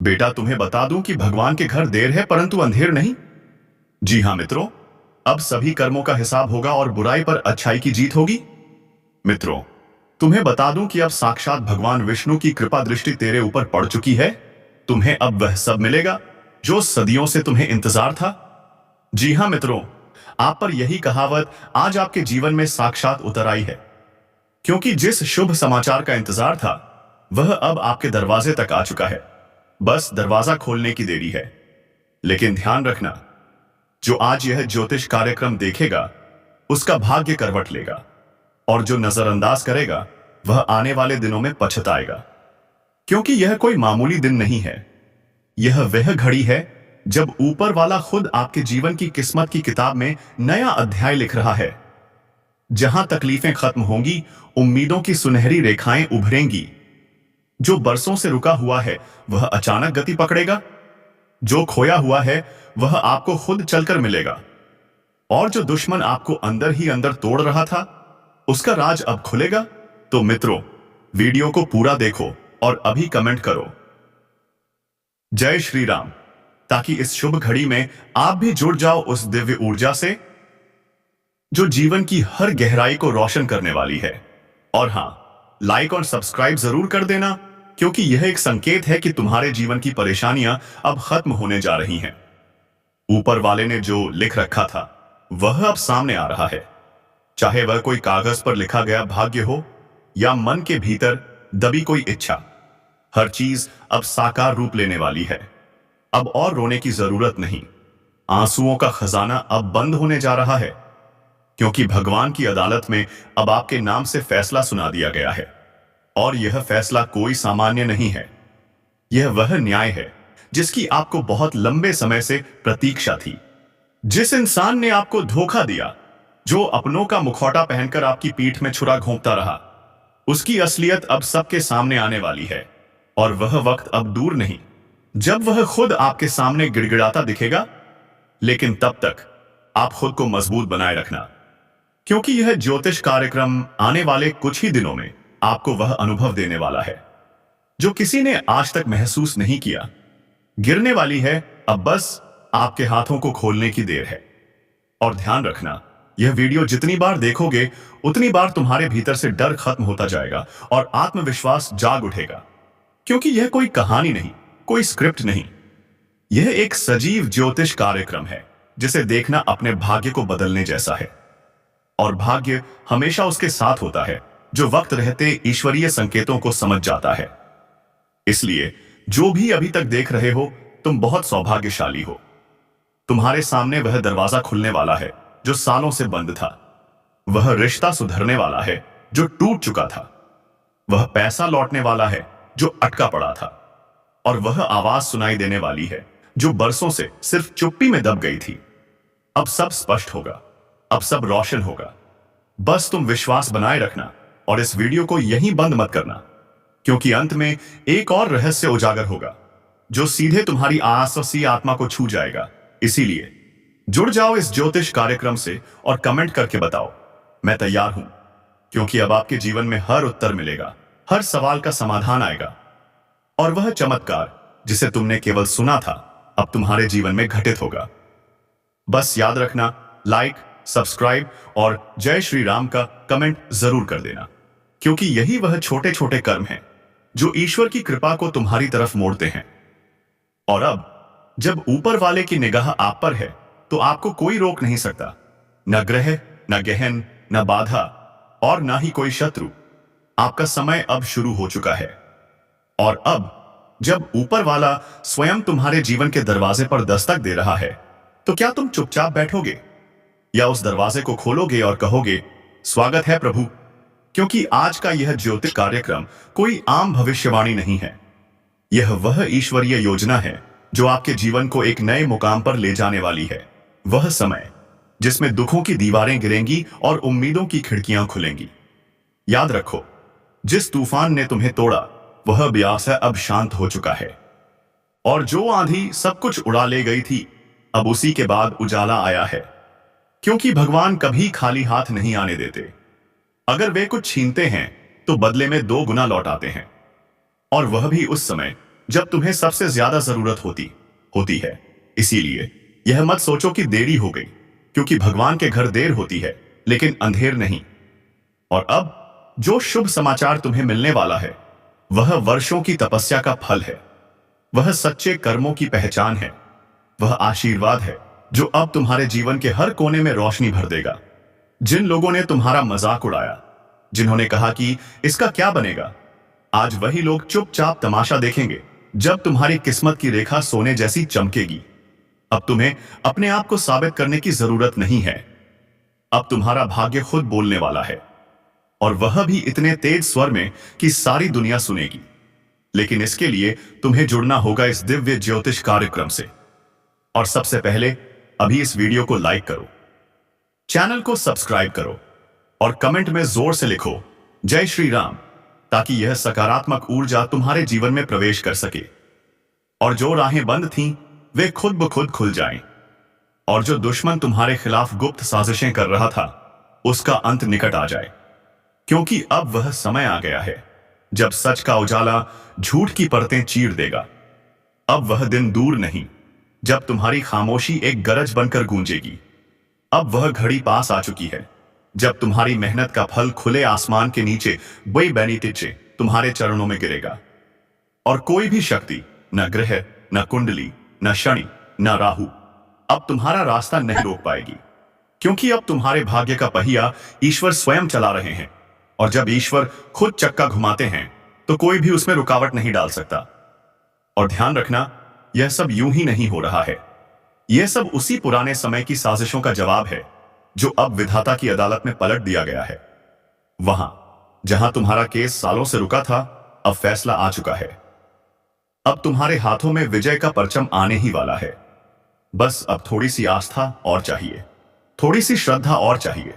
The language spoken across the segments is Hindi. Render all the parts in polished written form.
बेटा, तुम्हें बता दूं कि भगवान के घर देर है परंतु अंधेर नहीं। जी हाँ मित्रों, अब सभी कर्मों का हिसाब होगा और बुराई पर अच्छाई की जीत होगी। मित्रों, तुम्हें बता दूं कि अब साक्षात भगवान विष्णु की कृपा दृष्टि तेरे ऊपर पड़ चुकी है। तुम्हें अब वह सब मिलेगा जो सदियों से तुम्हें इंतजार था। जी हाँ मित्रों, आप पर यही कहावत आज आपके जीवन में साक्षात उतर आई है, क्योंकि जिस शुभ समाचार का इंतजार था वह अब आपके दरवाजे तक आ चुका है। बस दरवाजा खोलने की देरी है। लेकिन ध्यान रखना, जो आज यह ज्योतिष कार्यक्रम देखेगा उसका भाग्य करवट लेगा, और जो नजरअंदाज करेगा वह आने वाले दिनों में पछताएगा। क्योंकि यह कोई मामूली दिन नहीं है, यह वह घड़ी है जब ऊपर वाला खुद आपके जीवन की किस्मत की किताब में नया अध्याय लिख रहा है। जहां तकलीफें खत्म होंगी, उम्मीदों की सुनहरी रेखाएं उभरेंगी। जो बरसों से रुका हुआ है वह अचानक गति पकड़ेगा। जो खोया हुआ है वह आपको खुद चलकर मिलेगा। और जो दुश्मन आपको अंदर ही अंदर तोड़ रहा था उसका राज अब खुलेगा। तो मित्रों, वीडियो को पूरा देखो और अभी कमेंट करो जय श्री राम, ताकि इस शुभ घड़ी में आप भी जुड़ जाओ उस दिव्य ऊर्जा से जो जीवन की हर गहराई को रोशन करने वाली है। और हां, लाइक और सब्सक्राइब जरूर कर देना, क्योंकि यह एक संकेत है कि तुम्हारे जीवन की परेशानियां अब खत्म होने जा रही हैं। ऊपर वाले ने जो लिख रखा था वह अब सामने आ रहा है। चाहे वह कोई कागज पर लिखा गया भाग्य हो या मन के भीतर दबी कोई इच्छा, हर चीज अब साकार रूप लेने वाली है। अब और रोने की जरूरत नहीं। आंसुओं का खजाना अब बंद होने जा रहा है, क्योंकि भगवान की अदालत में अब आपके नाम से फैसला सुना दिया गया है। और यह फैसला कोई सामान्य नहीं है, यह वह न्याय है जिसकी आपको बहुत लंबे समय से प्रतीक्षा थी। जिस इंसान ने आपको धोखा दिया, जो अपनों का मुखौटा पहनकर आपकी पीठ में छुरा घोंपता रहा, उसकी असलियत अब सबके सामने आने वाली है। और वह वक्त अब दूर नहीं जब वह खुद आपके सामने गिड़गिड़ाता दिखेगा। लेकिन तब तक आप खुद को मजबूत बनाए रखना, क्योंकि यह ज्योतिष कार्यक्रम आने वाले कुछ ही दिनों में आपको वह अनुभव देने वाला है जो किसी ने आज तक महसूस नहीं किया। गिरने वाली है, अब बस आपके हाथों को खोलने की देर है। और ध्यान रखना, यह वीडियो जितनी बार देखोगे उतनी बार तुम्हारे भीतर से डर खत्म होता जाएगा और आत्मविश्वास जाग उठेगा। क्योंकि यह कोई कहानी नहीं, कोई स्क्रिप्ट नहीं, यह एक सजीव ज्योतिष कार्यक्रम है जिसे देखना अपने भाग्य को बदलने जैसा है। और भाग्य हमेशा उसके साथ होता है जो वक्त रहते ईश्वरीय संकेतों को समझ जाता है। इसलिए जो भी अभी तक देख रहे हो, तुम बहुत सौभाग्यशाली हो। तुम्हारे सामने वह दरवाजा खुलने वाला है जो सालों से बंद था। वह रिश्ता सुधरने वाला है जो टूट चुका था। वह पैसा लौटने वाला है जो अटका पड़ा था। और वह आवाज सुनाई देने वाली है जो बरसों से सिर्फ चुप्पी में दब गई थी। अब सब स्पष्ट होगा, अब सब रोशन होगा। बस तुम विश्वास बनाए रखना और इस वीडियो को यहीं बंद मत करना, क्योंकि अंत में एक और रहस्य उजागर होगा जो सीधे तुम्हारी आसपासी आत्मा को छू जाएगा। इसीलिए जुड़ जाओ इस ज्योतिष कार्यक्रम से और कमेंट करके बताओ, मैं तैयार हूं। क्योंकि अब आपके जीवन में हर उत्तर मिलेगा, हर सवाल का समाधान आएगा। और वह चमत्कार जिसे तुमने केवल सुना था अब तुम्हारे जीवन में घटित होगा। बस याद रखना, लाइक, सब्सक्राइब और जय श्री राम का कमेंट जरूर कर देना, क्योंकि यही वह छोटे छोटे कर्म हैं जो ईश्वर की कृपा को तुम्हारी तरफ मोड़ते हैं। और अब जब ऊपर वाले की निगाह आप पर है तो आपको कोई रोक नहीं सकता, न ग्रह, न गहन, न बाधा और न ही कोई शत्रु। आपका समय अब शुरू हो चुका है। और अब जब ऊपर वाला स्वयं तुम्हारे जीवन के दरवाजे पर दस्तक दे रहा है, तो क्या तुम चुपचाप बैठोगे या उस दरवाजे को खोलोगे और कहोगे, स्वागत है प्रभु। क्योंकि आज का यह ज्योतिष कार्यक्रम कोई आम भविष्यवाणी नहीं है, यह वह ईश्वरीय योजना है जो आपके जीवन को एक नए मुकाम पर ले जाने वाली है। वह समय जिसमें दुखों की दीवारें गिरेंगी और उम्मीदों की खिड़कियां खुलेंगी। याद रखो, जिस तूफान ने तुम्हें तोड़ा वह ब्यास अब शांत हो चुका है। और जो आंधी सब कुछ उड़ा ले गई थी, अब उसी के बाद उजाला आया है। क्योंकि भगवान कभी खाली हाथ नहीं आने देते। अगर वे कुछ छीनते हैं तो बदले में 2 गुना लौटाते हैं। और वह भी उस समय जब तुम्हें सबसे ज्यादा जरूरत होती होती है। इसीलिए यह मत सोचो कि देरी हो गई, क्योंकि भगवान के घर देर होती है लेकिन अंधेर नहीं। और अब जो शुभ समाचार तुम्हें मिलने वाला है वह वर्षों की तपस्या का फल है। वह सच्चे कर्मों की पहचान है। वह आशीर्वाद है जो अब तुम्हारे जीवन के हर कोने में रोशनी भर देगा। जिन लोगों ने तुम्हारा मजाक उड़ाया, जिन्होंने कहा कि इसका क्या बनेगा, आज वही लोग चुपचाप तमाशा देखेंगे जब तुम्हारी किस्मत की रेखा सोने जैसी चमकेगी। अब तुम्हें अपने आप को साबित करने की जरूरत नहीं है। अब तुम्हारा भाग्य खुद बोलने वाला है, और वह भी इतने तेज स्वर में कि सारी दुनिया सुनेगी। लेकिन इसके लिए तुम्हें जुड़ना होगा इस दिव्य ज्योतिष कार्यक्रम से। और सबसे पहले अभी इस वीडियो को लाइक करो, चैनल को सब्सक्राइब करो और कमेंट में जोर से लिखो जय श्री राम, ताकि यह सकारात्मक ऊर्जा तुम्हारे जीवन में प्रवेश कर सके और जो राहें बंद थीं वे खुद ब खुद खुल जाएं, और जो दुश्मन तुम्हारे खिलाफ गुप्त साजिशें कर रहा था उसका अंत निकट आ जाए। क्योंकि अब वह समय आ गया है जब सच का उजाला झूठ की परतें चीर देगा। अब वह दिन दूर नहीं जब तुम्हारी खामोशी एक गरज बनकर गूंजेगी। अब वह घड़ी पास आ चुकी है जब तुम्हारी मेहनत का फल खुले आसमान के नीचे बई बैनी टिच्चे तुम्हारे चरणों में गिरेगा। और कोई भी शक्ति, न ग्रह, न कुंडली, न शनि, न राहु अब तुम्हारा रास्ता नहीं रोक पाएगी, क्योंकि अब तुम्हारे भाग्य का पहिया ईश्वर स्वयं चला रहे हैं। और जब ईश्वर खुद चक्का घुमाते हैं तो कोई भी उसमें रुकावट नहीं डाल सकता। और ध्यान रखना, यह सब यूं ही नहीं हो रहा है। यह सब उसी पुराने समय की साजिशों का जवाब है जो अब विधाता की अदालत में पलट दिया गया है। वहां जहां तुम्हारा केस सालों से रुका था, अब फैसला आ चुका है। अब तुम्हारे हाथों में विजय का परचम आने ही वाला है। बस अब थोड़ी सी आस्था और चाहिए, थोड़ी सी श्रद्धा और चाहिए,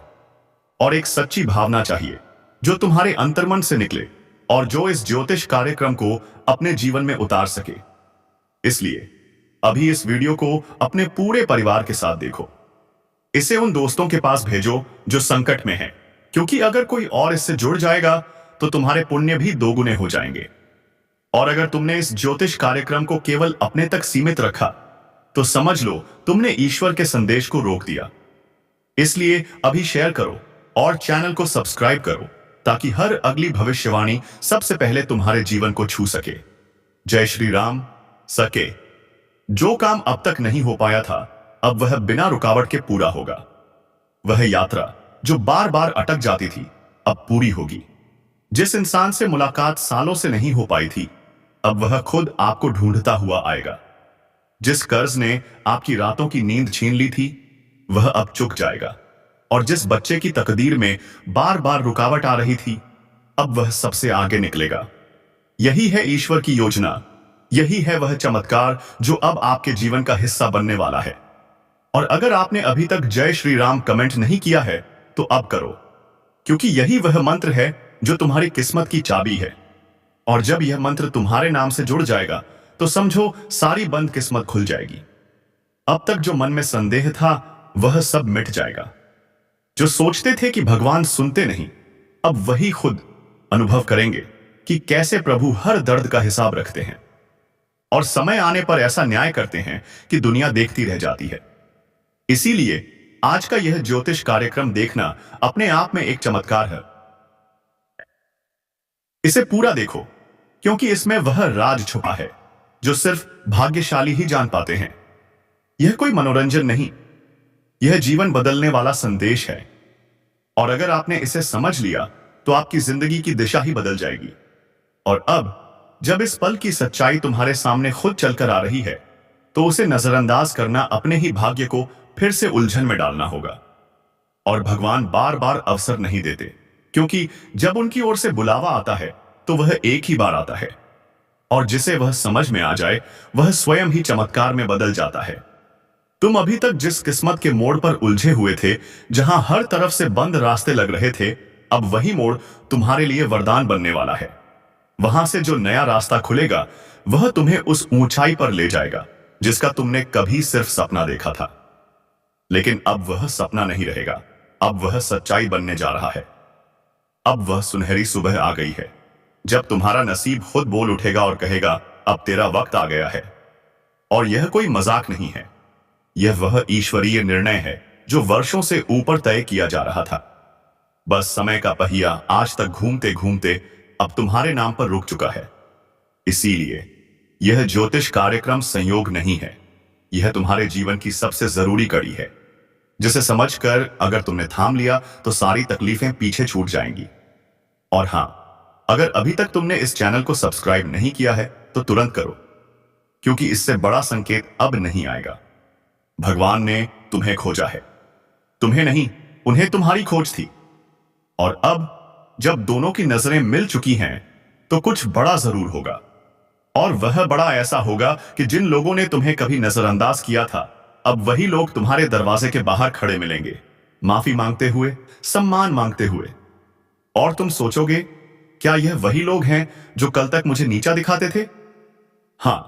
और एक सच्ची भावना चाहिए जो तुम्हारे अंतर्मन से निकले और जो इस ज्योतिष कार्यक्रम को अपने जीवन में उतार सके। इसलिए अभी इस वीडियो को अपने पूरे परिवार के साथ देखो। इसे उन दोस्तों के पास भेजो जो संकट में हैं, क्योंकि अगर कोई और इससे जुड़ जाएगा तो तुम्हारे पुण्य भी दोगुने हो जाएंगे। और अगर तुमने इस ज्योतिष कार्यक्रम को केवल अपने तक सीमित रखा तो समझ लो तुमने ईश्वर के संदेश को रोक दिया। इसलिए अभी शेयर करो और चैनल को सब्सक्राइब करो, ताकि हर अगली भविष्यवाणी सबसे पहले तुम्हारे जीवन को छू सके। जय श्री राम। सके जो काम अब तक नहीं हो पाया था, अब वह बिना रुकावट के पूरा होगा। वह यात्रा जो बार बार अटक जाती थी, अब पूरी होगी। जिस इंसान से मुलाकात सालों से नहीं हो पाई थी, अब वह खुद आपको ढूंढता हुआ आएगा। जिस कर्ज ने आपकी रातों की नींद छीन ली थी, वह अब चुक जाएगा। और जिस बच्चे की तकदीर में बार बार रुकावट आ रही थी, अब वह सबसे आगे निकलेगा। यही है ईश्वर की योजना। यही है वह चमत्कार जो अब आपके जीवन का हिस्सा बनने वाला है। और अगर आपने अभी तक जय श्री राम कमेंट नहीं किया है तो अब करो, क्योंकि यही वह मंत्र है जो तुम्हारी किस्मत की चाबी है। और जब यह मंत्र तुम्हारे नाम से जुड़ जाएगा तो समझो सारी बंद किस्मत खुल जाएगी। अब तक जो मन में संदेह था वह सब मिट जाएगा। जो सोचते थे कि भगवान सुनते नहीं, अब वही खुद अनुभव करेंगे कि कैसे प्रभु हर दर्द का हिसाब रखते हैं और समय आने पर ऐसा न्याय करते हैं कि दुनिया देखती रह जाती है। इसीलिए आज का यह ज्योतिष कार्यक्रम देखना अपने आप में एक चमत्कार है। इसे पूरा देखो, क्योंकि इसमें वह राज छुपा है जो सिर्फ भाग्यशाली ही जान पाते हैं। यह कोई मनोरंजन नहीं, यह जीवन बदलने वाला संदेश है। और अगर आपने इसे समझ लिया तो आपकी जिंदगी की दिशा ही बदल जाएगी। और अब जब इस पल की सच्चाई तुम्हारे सामने खुद चलकर आ रही है, तो उसे नजरअंदाज करना अपने ही भाग्य को फिर से उलझन में डालना होगा। और भगवान बार बार अवसर नहीं देते, क्योंकि जब उनकी ओर से बुलावा आता है तो वह एक ही बार आता है, और जिसे वह समझ में आ जाए वह स्वयं ही चमत्कार में बदल जाता है। तुम अभी तक जिस किस्मत के मोड़ पर उलझे हुए थे, जहां हर तरफ से बंद रास्ते लग रहे थे, अब वही मोड़ तुम्हारे लिए वरदान बनने वाला है। वहां से जो नया रास्ता खुलेगा वह तुम्हें उस ऊंचाई पर ले जाएगा जिसका तुमने कभी सिर्फ सपना देखा था। लेकिन अब वह सपना नहीं रहेगा, अब वह सच्चाई बनने जा रहा है। अब वह सुनहरी सुबह आ गई है जब तुम्हारा नसीब खुद बोल उठेगा और कहेगा, अब तेरा वक्त आ गया है। और यह कोई मजाक नहीं है, यह वह ईश्वरीय निर्णय है जो वर्षों से ऊपर तय किया जा रहा था। बस समय का पहिया आज तक घूमते घूमते अब तुम्हारे नाम पर रुक चुका है। इसीलिए यह ज्योतिष कार्यक्रम संयोग नहीं है, यह तुम्हारे जीवन की सबसे जरूरी कड़ी है, जिसे समझकर अगर तुमने थाम लिया तो सारी तकलीफें पीछे छूट जाएंगी। और हां, अगर अभी तक तुमने इस चैनल को सब्सक्राइब नहीं किया है तो तुरंत करो, क्योंकि इससे बड़ा संकेत अब नहीं आएगा। भगवान ने तुम्हें खोजा है, तुम्हें नहीं, उन्हें तुम्हारी खोज थी। और अब जब दोनों की नजरें मिल चुकी हैं तो कुछ बड़ा जरूर होगा। और वह बड़ा ऐसा होगा कि जिन लोगों ने तुम्हें कभी नजरअंदाज किया था, अब वही लोग तुम्हारे दरवाजे के बाहर खड़े मिलेंगे, माफी मांगते हुए, सम्मान मांगते हुए। और तुम सोचोगे, क्या यह वही लोग हैं जो कल तक मुझे नीचा दिखाते थे? हां,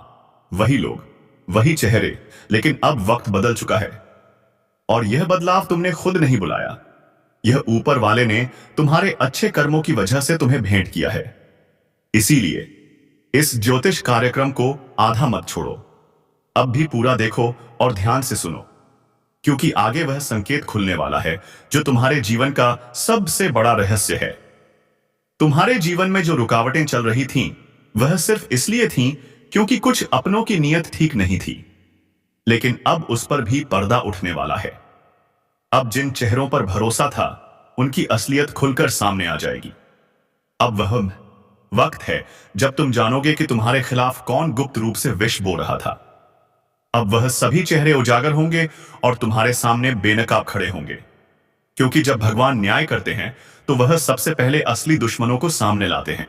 वही लोग, वही चेहरे, लेकिन अब वक्त बदल चुका है। और यह बदलाव तुमने खुद नहीं बुलाया, यह ऊपर वाले ने तुम्हारे अच्छे कर्मों की वजह से तुम्हें भेंट किया है। इसीलिए इस ज्योतिष कार्यक्रम को आधा मत छोड़ो, अब भी पूरा देखो और ध्यान से सुनो, क्योंकि आगे वह संकेत खुलने वाला है जो तुम्हारे जीवन का सबसे बड़ा रहस्य है। तुम्हारे जीवन में जो रुकावटें चल रही थीं, वह सिर्फ इसलिए थीं क्योंकि कुछ अपनों की नीयत ठीक नहीं थी। लेकिन अब उस पर भी पर्दा उठने वाला है। अब जिन चेहरों पर भरोसा था, उनकी असलियत खुलकर सामने आ जाएगी। अब वह वक्त है जब तुम जानोगे कि तुम्हारे खिलाफ कौन गुप्त रूप से विष बो रहा था। अब वह सभी चेहरे उजागर होंगे और तुम्हारे सामने बेनकाब खड़े होंगे, क्योंकि जब भगवान न्याय करते हैं तो वह सबसे पहले असली दुश्मनों को सामने लाते हैं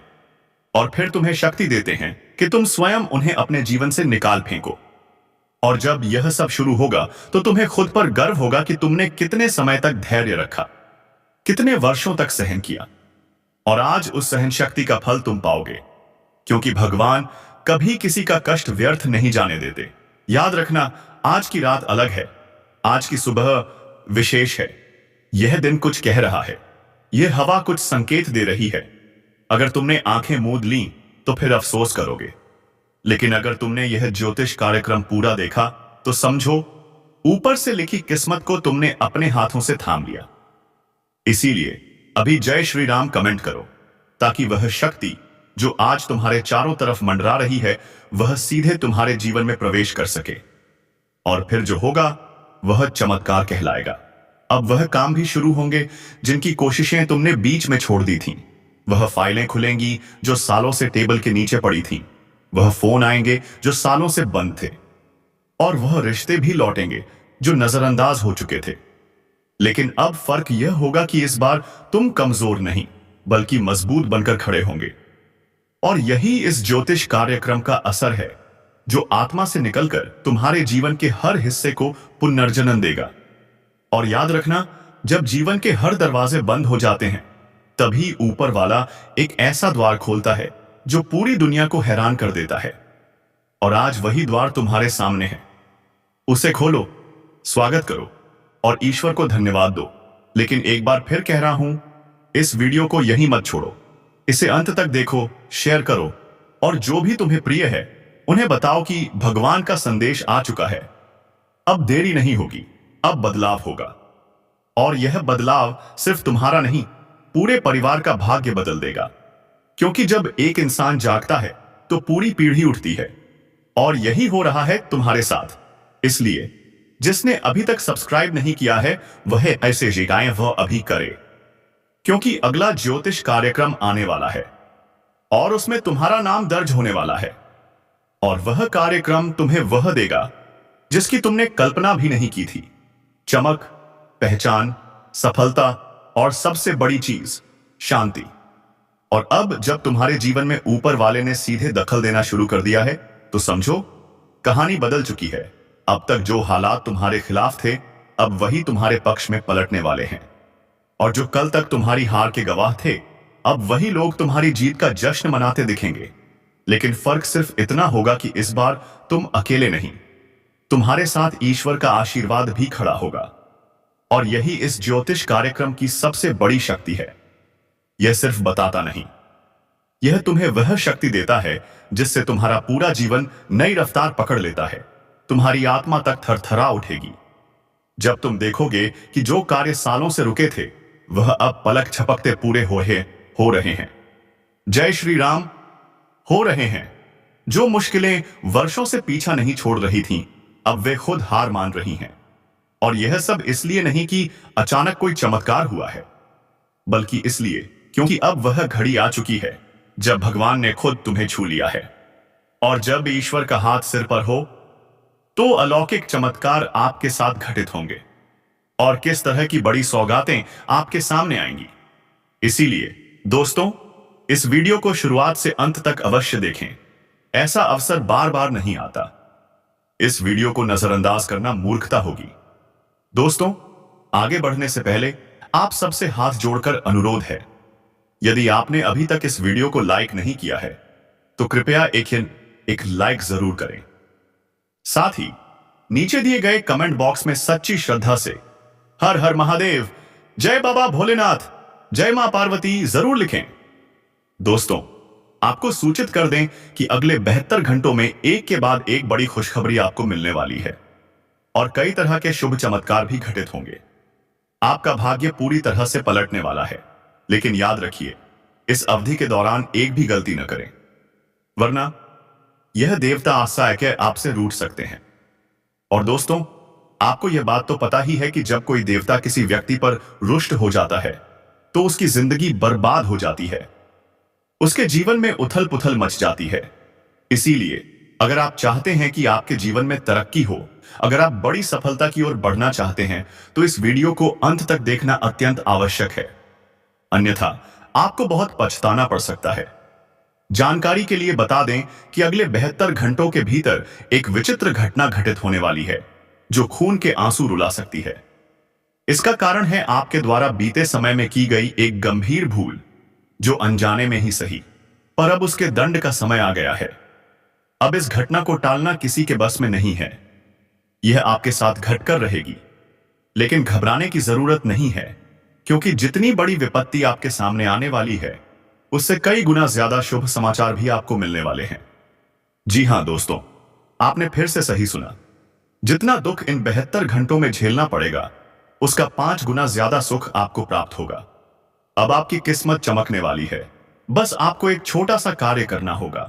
और फिर तुम्हें शक्ति देते हैं कि तुम स्वयं उन्हें अपने जीवन से निकाल फेंको। और जब यह सब शुरू होगा तो तुम्हें खुद पर गर्व होगा कि तुमने कितने समय तक धैर्य रखा, कितने वर्षों तक सहन किया। और आज उस सहन शक्ति का फल तुम पाओगे, क्योंकि भगवान कभी किसी का कष्ट व्यर्थ नहीं जाने देते। याद रखना, आज की रात अलग है, आज की सुबह विशेष है। यह दिन कुछ कह रहा है, यह हवा कुछ संकेत दे रही है। अगर तुमने आंखें मूंद लीं तो फिर अफसोस करोगे, लेकिन अगर तुमने यह ज्योतिष कार्यक्रम पूरा देखा तो समझो, ऊपर से लिखी किस्मत को तुमने अपने हाथों से थाम लिया। इसीलिए अभी जय श्री राम कमेंट करो, ताकि वह शक्ति जो आज तुम्हारे चारों तरफ मंडरा रही है, वह सीधे तुम्हारे जीवन में प्रवेश कर सके। और फिर जो होगा वह चमत्कार कहलाएगा। अब वह काम भी शुरू होंगे जिनकी कोशिशें तुमने बीच में छोड़ दी थीं। वह फाइलें खुलेंगी जो सालों से टेबल के नीचे पड़ी थीं। वह फोन आएंगे जो सालों से बंद थे। और वह रिश्ते भी लौटेंगे जो नजरअंदाज हो चुके थे। लेकिन अब फर्क यह होगा कि इस बार तुम कमजोर नहीं, बल्कि मजबूत बनकर खड़े होंगे। और यही इस ज्योतिष कार्यक्रम का असर है, जो आत्मा से निकलकर तुम्हारे जीवन के हर हिस्से को पुनर्जन्म देगा। और याद रखना, जब जीवन के हर दरवाजे बंद हो जाते हैं, तभी ऊपर वाला एक ऐसा द्वार खोलता है जो पूरी दुनिया को हैरान कर देता है। और आज वही द्वार तुम्हारे सामने है। उसे खोलो, स्वागत करो और ईश्वर को धन्यवाद दो। लेकिन एक बार फिर कह रहा हूं, इस वीडियो को यहीं मत छोड़ो, इसे अंत तक देखो, शेयर करो और जो भी तुम्हें प्रिय है उन्हें बताओ कि भगवान का संदेश आ चुका है। अब देरी नहीं होगी, अब बदलाव होगा। और यह बदलाव सिर्फ तुम्हारा नहीं, पूरे परिवार का भाग्य बदल देगा। क्योंकि जब एक इंसान जागता है तो पूरी पीढ़ी उठती है। और यही हो रहा है तुम्हारे साथ। इसलिए जिसने अभी तक सब्सक्राइब नहीं किया है, वह ऐसे जगाएं वह अभी करे, क्योंकि अगला ज्योतिष कार्यक्रम आने वाला है और उसमें तुम्हारा नाम दर्ज होने वाला है। और वह कार्यक्रम तुम्हें वह देगा जिसकी तुमने कल्पना भी नहीं की थी। चमक, पहचान, सफलता और सबसे बड़ी चीज, शांति। और अब जब तुम्हारे जीवन में ऊपर वाले ने सीधे दखल देना शुरू कर दिया है, तो समझो, कहानी बदल चुकी है। अब तक जो हालात तुम्हारे खिलाफ थे, अब वही तुम्हारे पक्ष में पलटने वाले हैं। और जो कल तक तुम्हारी हार के गवाह थे, अब वही लोग तुम्हारी जीत का जश्न मनाते दिखेंगे। लेकिन फर्क सिर्फ इतना होगा कि इस बार तुम अकेले नहीं, तुम्हारे साथ ईश्वर का आशीर्वाद भी खड़ा होगा। और यही इस ज्योतिष कार्यक्रम की सबसे बड़ी शक्ति है। यह सिर्फ बताता नहीं, यह तुम्हें वह शक्ति देता है जिससे तुम्हारा पूरा जीवन नई रफ्तार पकड़ लेता है। तुम्हारी आत्मा तक थरथरा उठेगी जब तुम देखोगे कि जो कार्य सालों से रुके थे वह अब पलक झपकते पूरे हो रहे हैं। जय श्री राम। हो रहे हैं। जो मुश्किलें वर्षों से पीछा नहीं छोड़ रही थीं, अब वे खुद हार मान रही हैं। और यह सब इसलिए नहीं कि अचानक कोई चमत्कार हुआ है, बल्कि इसलिए क्योंकि अब वह घड़ी आ चुकी है जब भगवान ने खुद तुम्हें छू लिया है। और जब ईश्वर का हाथ सिर पर हो तो अलौकिक चमत्कार आपके साथ घटित होंगे और किस तरह की बड़ी सौगातें आपके सामने आएंगी। इसीलिए दोस्तों, इस वीडियो को शुरुआत से अंत तक अवश्य देखें। ऐसा अवसर बार बार नहीं आता। इस वीडियो को नजरअंदाज करना मूर्खता होगी। दोस्तों, आगे बढ़ने से पहले आप सबसे हाथ जोड़कर अनुरोध है, यदि आपने अभी तक इस वीडियो को लाइक नहीं किया है तो कृपया एक लाइक जरूर करें। साथ ही नीचे दिए गए कमेंट बॉक्स में सच्ची श्रद्धा से हर हर महादेव, जय बाबा भोलेनाथ, जय मां पार्वती जरूर लिखें। दोस्तों, आपको सूचित कर दें कि अगले 72 घंटों में एक के बाद एक बड़ी खुशखबरी आपको मिलने वाली है और कई तरह के शुभ चमत्कार भी घटित होंगे। आपका भाग्य पूरी तरह से पलटने वाला है, लेकिन याद रखिए, इस अवधि के दौरान एक भी गलती न करें, वरना यह देवता आशा के आपसे रूठ सकते हैं। और दोस्तों, आपको यह बात तो पता ही है कि जब कोई देवता किसी व्यक्ति पर रुष्ट हो जाता है तो उसकी जिंदगी बर्बाद हो जाती है, उसके जीवन में उथल पुथल मच जाती है। इसीलिए अगर आप चाहते हैं कि आपके जीवन में तरक्की हो, अगर आप बड़ी सफलता की ओर बढ़ना चाहते हैं, तो इस वीडियो को अंत तक देखना अत्यंत आवश्यक है, अन्यथा आपको बहुत पछताना पड़ सकता है। जानकारी के लिए बता दें कि अगले 72 घंटों के भीतर एक विचित्र घटना घटित होने वाली है जो खून के आंसू रुला सकती है। इसका कारण है आपके द्वारा बीते समय में की गई एक गंभीर भूल, जो अनजाने में ही सही, पर अब उसके दंड का समय आ गया है। अब इस घटना को टालना किसी के बस में नहीं है। यह आपके साथ घटकर रहेगी, लेकिन घबराने की जरूरत नहीं है, क्योंकि जितनी बड़ी विपत्ति आपके सामने आने वाली है उससे कई गुना ज्यादा शुभ समाचार भी आपको मिलने वाले हैं। जी हां दोस्तों, आपने फिर से सही सुना। जितना दुख इन 72 घंटों में झेलना पड़ेगा, उसका 5 गुना ज्यादा सुख आपको प्राप्त होगा। अब आपकी किस्मत चमकने वाली है। बस आपको एक छोटा सा कार्य करना होगा।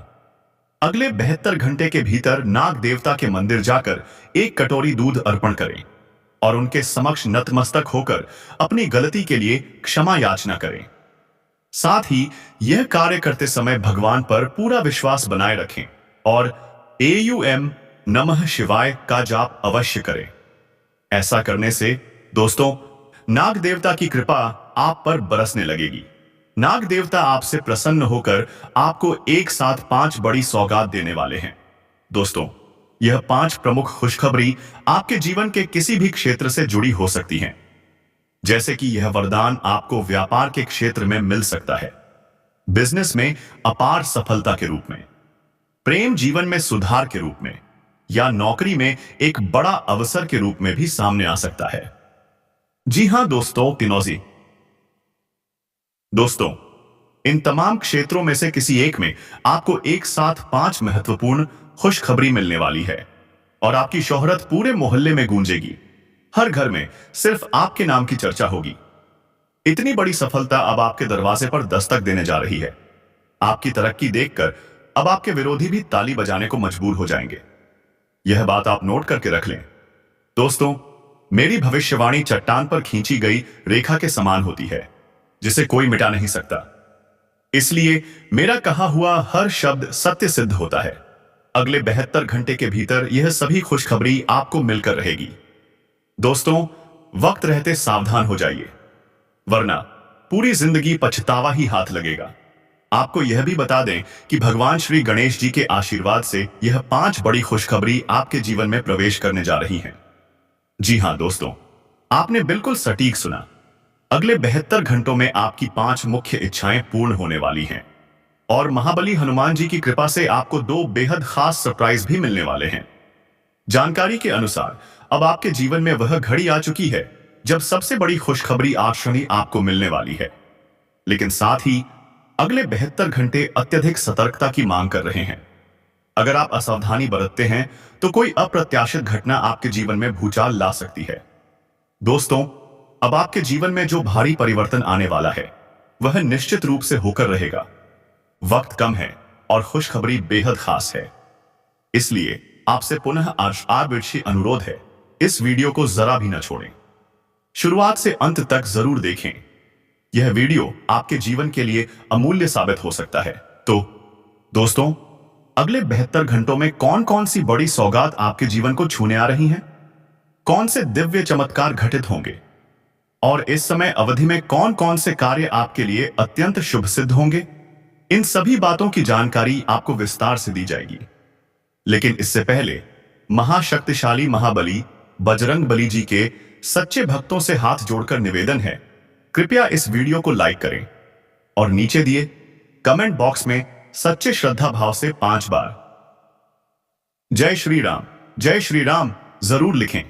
अगले 72 घंटे के भीतर नाग देवता के मंदिर जाकर एक कटोरी दूध अर्पण करें और उनके समक्ष नतमस्तक होकर अपनी गलती के लिए क्षमा याचना करें। साथ ही यह कार्य करते समय भगवान पर पूरा विश्वास बनाए रखें और AUM नमः शिवाय का जाप अवश्य करें। ऐसा करने से दोस्तों, नाग देवता की कृपा आप पर बरसने लगेगी। नाग देवता आपसे प्रसन्न होकर आपको एक साथ 5 बड़ी सौगात देने वाले हैं। दोस्तों, यह 5 प्रमुख खुशखबरी आपके जीवन के किसी भी क्षेत्र से जुड़ी हो सकती हैं। जैसे कि यह वरदान आपको व्यापार के क्षेत्र में मिल सकता है, बिजनेस में अपार सफलता के रूप में, प्रेम जीवन में सुधार के रूप में, या नौकरी में एक बड़ा अवसर के रूप में भी सामने आ सकता है। जी हां दोस्तों, किनौजी दोस्तों, इन तमाम क्षेत्रों में से किसी एक में आपको एक साथ 5 महत्वपूर्ण खुशखबरी मिलने वाली है और आपकी शोहरत पूरे मोहल्ले में गूंजेगी। हर घर में सिर्फ आपके नाम की चर्चा होगी। इतनी बड़ी सफलता अब आपके दरवाजे पर दस्तक देने जा रही है। आपकी तरक्की देखकर अब आपके विरोधी भी ताली बजाने को मजबूर हो जाएंगे। यह बात आप नोट करके रख लें। दोस्तों, मेरी भविष्यवाणी चट्टान पर खींची गई रेखा के समान होती है, जिसे कोई मिटा नहीं सकता। इसलिए मेरा कहा हुआ हर शब्द सत्य सिद्ध होता है। अगले 72 घंटे के भीतर यह सभी खुशखबरी आपको मिलकर रहेगी। दोस्तों, वक्त रहते सावधान हो जाइए, वरना पूरी जिंदगी पछतावा ही हाथ लगेगा। आपको यह भी बता दें कि भगवान श्री गणेश जी के आशीर्वाद से यह 5 बड़ी खुशखबरी आपके जीवन में प्रवेश करने जा रही हैं। जी हां दोस्तों, आपने बिल्कुल सटीक सुना। अगले 72 घंटों में आपकी 5 मुख्य इच्छाएं पूर्ण होने वाली हैं और महाबली हनुमान जी की कृपा से आपको 2 बेहद खास सरप्राइज भी मिलने वाले हैं। जानकारी के अनुसार अब आपके जीवन में वह घड़ी आ चुकी है जब सबसे बड़ी खुशखबरी आज शनि आपको मिलने वाली है, लेकिन साथ ही अगले 72 घंटे अत्यधिक सतर्कता की मांग कर रहे हैं। अगर आप असावधानी बरतते हैं तो कोई अप्रत्याशित घटना आपके जीवन में भूचाल ला सकती है। दोस्तों, अब आपके जीवन में जो भारी परिवर्तन आने वाला है वह निश्चित रूप से होकर रहेगा। वक्त कम है और खुशखबरी बेहद खास है, इसलिए आपसे पुनः आवर्ती अनुरोध है, इस वीडियो को जरा भी न छोड़ें। शुरुआत से अंत तक जरूर देखें। यह वीडियो आपके जीवन के लिए अमूल्य साबित हो सकता है। तो दोस्तों, अगले 72 घंटों में कौन कौन सी बड़ी सौगात आपके जीवन को छूने आ रही हैं? कौन से दिव्य चमत्कार घटित होंगे और इस समय अवधि में कौन कौन से कार्य आपके लिए अत्यंत शुभ सिद्ध होंगे? इन सभी बातों की जानकारी आपको विस्तार से दी जाएगी। लेकिन इससे पहले महाशक्तिशाली महाबली बजरंग बली जी के सच्चे भक्तों से हाथ जोड़कर निवेदन है, कृपया इस वीडियो को लाइक करें और नीचे दिए कमेंट बॉक्स में सच्चे श्रद्धा भाव से 5 बार जय श्री राम जरूर लिखें।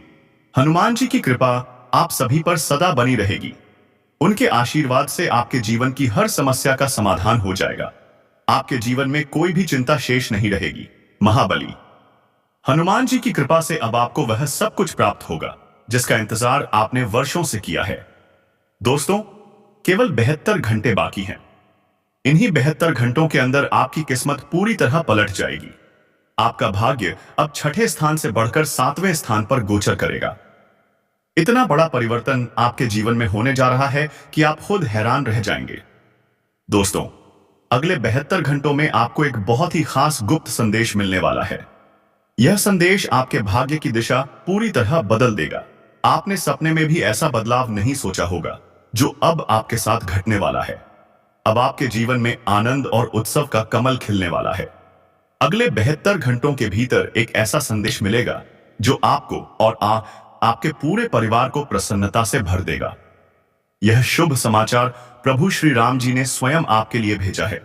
हनुमान जी की कृपा आप सभी पर सदा बनी रहेगी। उनके आशीर्वाद से आपके जीवन की हर समस्या का समाधान हो जाएगा। आपके जीवन में कोई भी चिंता शेष नहीं रहेगी। महाबली हनुमान जी की कृपा से अब आपको वह सब कुछ प्राप्त होगा जिसका इंतजार आपने वर्षों से किया है। दोस्तों, केवल 72 घंटे बाकी हैं। इन्हीं 72 घंटों के अंदर आपकी किस्मत पूरी तरह पलट जाएगी। आपका भाग्य अब 6ठे स्थान से बढ़कर 7वें स्थान पर गोचर करेगा। इतना बड़ा परिवर्तन आपके जीवन में होने जा रहा है कि आप खुद हैरान रह जाएंगे। दोस्तों, अगले 72 घंटों में आपको एक बहुत ही खास गुप्त संदेश मिलने वाला है। यह संदेश आपके भाग्य की दिशा पूरी तरह बदल देगा। आपने सपने में भी ऐसा बदलाव नहीं सोचा होगा जो अब आपके साथ घटने वाला है। अब आपके जीवन में आनंद और उत्सव का कमल खिलने वाला है। अगले 72 घंटों के भीतर एक ऐसा संदेश मिलेगा जो आपको और आपके पूरे परिवार को प्रसन्नता से भर देगा। यह शुभ समाचार प्रभु श्री राम जी ने स्वयं आपके लिए भेजा है।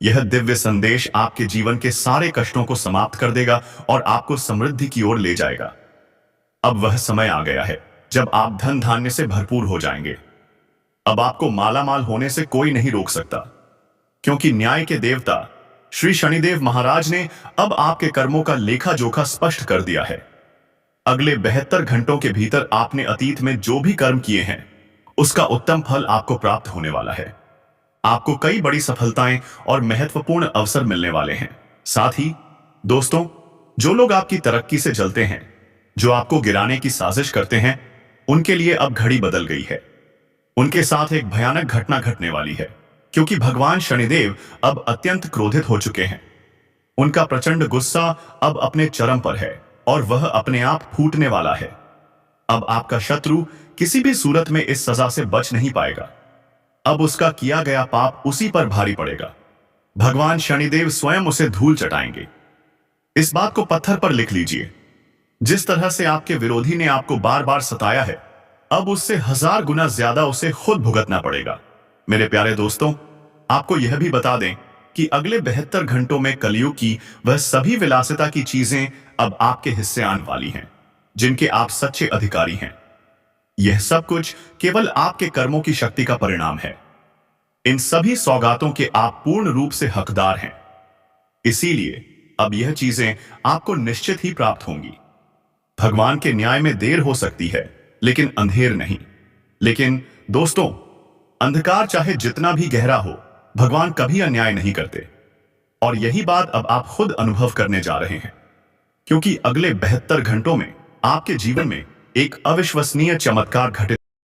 यह दिव्य संदेश आपके जीवन के सारे कष्टों को समाप्त कर देगा और आपको समृद्धि की ओर ले जाएगा। अब वह समय आ गया है जब आप धन धान्य से भरपूर हो जाएंगे। अब आपको मालामाल होने से कोई नहीं रोक सकता, क्योंकि न्याय के देवता श्री शनिदेव महाराज ने अब आपके कर्मों का लेखा जोखा स्पष्ट कर दिया है। अगले 72 घंटों के भीतर आपने अतीत में जो भी कर्म किए हैं उसका उत्तम फल आपको प्राप्त होने वाला है। आपको कई बड़ी सफलताएं और महत्वपूर्ण अवसर मिलने वाले हैं। साथ ही दोस्तों, जो लोग आपकी तरक्की से जलते हैं, जो आपको गिराने की साजिश करते हैं, उनके लिए अब घड़ी बदल गई है। उनके साथ एक भयानक घटना घटने वाली है, क्योंकि भगवान शनिदेव अब अत्यंत क्रोधित हो चुके हैं। उनका प्रचंड गुस्सा अब अपने चरम पर है और वह अपने आप फूटने वाला है। अब आपका शत्रु किसी भी सूरत में इस सजा से बच नहीं पाएगा। अब उसका किया गया पाप उसी पर भारी पड़ेगा। भगवान शनिदेव स्वयं उसे धूल चटाएंगे। इस बात को पत्थर पर लिख लीजिए। जिस तरह से आपके विरोधी ने आपको बार बार सताया है, अब उससे 1000 गुना ज्यादा उसे खुद भुगतना पड़ेगा। मेरे प्यारे दोस्तों, आपको यह भी बता दें कि अगले 72 घंटों में कलयुग की वह सभी विलासिता की चीजें अब आपके हिस्से आने वाली हैं, जिनके आप सच्चे अधिकारी हैं। यह सब कुछ केवल आपके कर्मों की शक्ति का परिणाम है। इन सभी सौगातों के आप पूर्ण रूप से हकदार हैं। इसीलिए अब यह चीजें आपको निश्चित ही प्राप्त होंगी। भगवान के न्याय में देर हो सकती है, लेकिन अंधेर नहीं। लेकिन दोस्तों, अंधकार चाहे जितना भी गहरा हो, भगवान कभी अन्याय नहीं करते। और यही बात अब आप खुद अनुभव करने जा रहे हैं, क्योंकि अगले 72 घंटों में आपके जीवन में एक अविश्वसनीय चमत्कार घटित